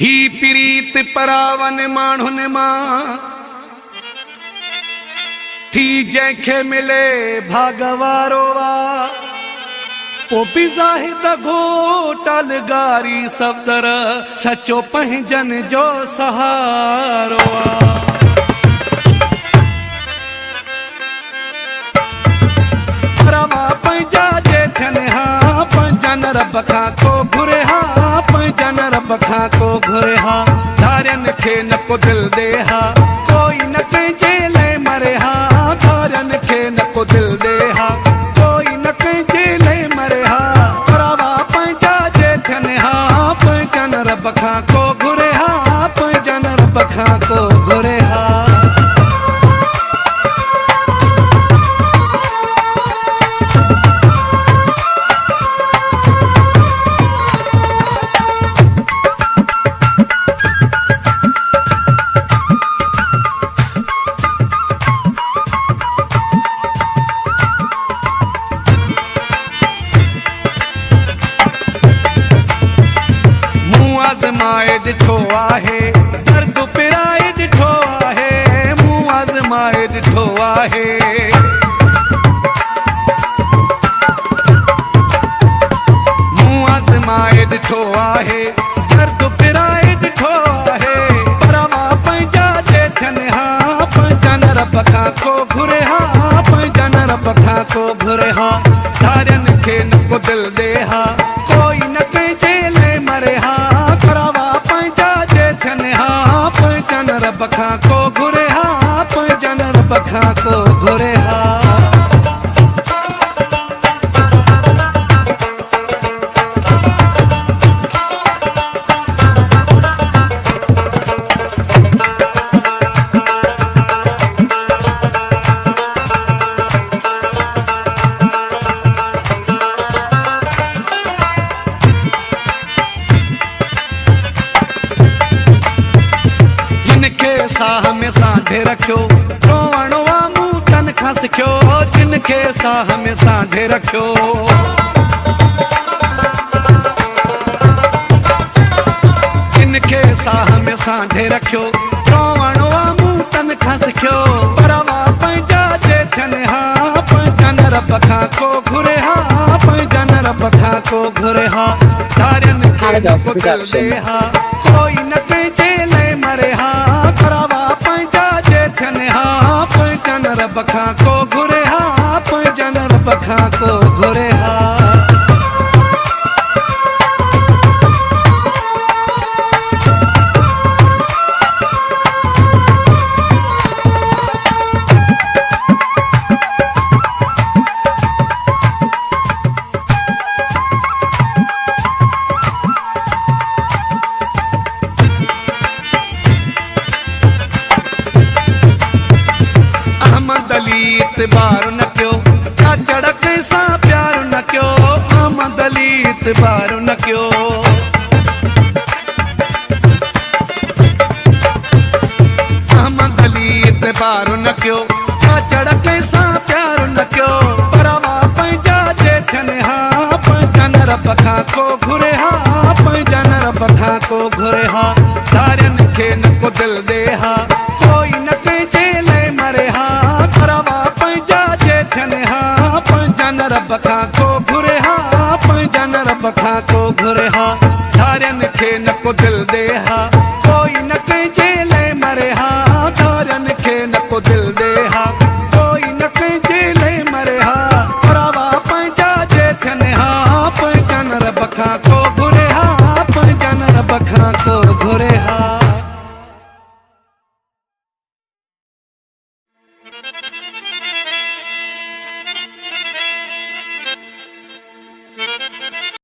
ही प्रीत परावन माण्हुनि मां थी जंहिंखे मिले भागवारो आ पोइ बि ज़ाहिद घोटल गारी सफ़दर सचो पंहिंजनि जो सहारो आ रवा पंहिंजा जे थियनि हा पंहिंजनि रब खां को घुरे हा पंहिंजनि रब खां को घुरे हा धारियुनि खे न को दिलि ॾे हा कोई न कंहिंजे लाइ मरे हा धारियुनि खे न को दिलि ॾे हा कोई न कंहिंजे लाइ मरे हा रवा पंहिंजा जे थियनि हा पंहिंजनि रब खां को घुरे हा पंहिंजनि रब खां को घुरे हा आज़माए ॾिठो आहे दर्द पिराए ॾिठो आहे मूं आज़माए ॾिठो आहे मूं आज़माए ॾिठो आहे दर्द पिराए ॾिठो आहे रवा पंहिंजा जे थियनि हा पंहिंजनि रब खां को घुरे हा पंहिंजनि रब खां को घुरे हा धारियुनि खे न को दिलि ॾे हा कोई न कंहिंजे लाइ मरे हा पंहिंजनि रब खां को घुरे हा पंहिंजनि रब खां को घुरे हा साह में सांढे रखियो रोवण आ मूं तन खां सिखियो जिनखे साह में सांढे रखियो जिनखे साह में सांढे रखियो रोवण आ मूं तन खां सिखियो रवा पंहिंजा जे थियनि हा पंहिंजनि रब खां को घुरे हा पंहिंजनि रब खां को घुरे हा धारियुनि खे न को दिलि ॾे हा कोई न कंहिंजे लाइ मरे हा पंहिंजनि रब खां को घुरे हा पंहिंजनि रब खां को घुरे हा इतबार न कयो चाचड़ कंहिंसां प्यार न कयो अहमद अली इतबार न कयो अहमद अली इतबार न कयो चाचड़ कंहिंसां प्यार न कयो रवा पंहिंजा जे थियनि हा पंहिंजनि रब खां को घुरे हा पंहिंजनि रब खां को घुरे हा धारियुनि खे न को दिलि ॾे हा कोई न कंहिंजे लाइ मरे हा पंहिंजनि रब खां को घुरे हा पंहिंजनि रब खां को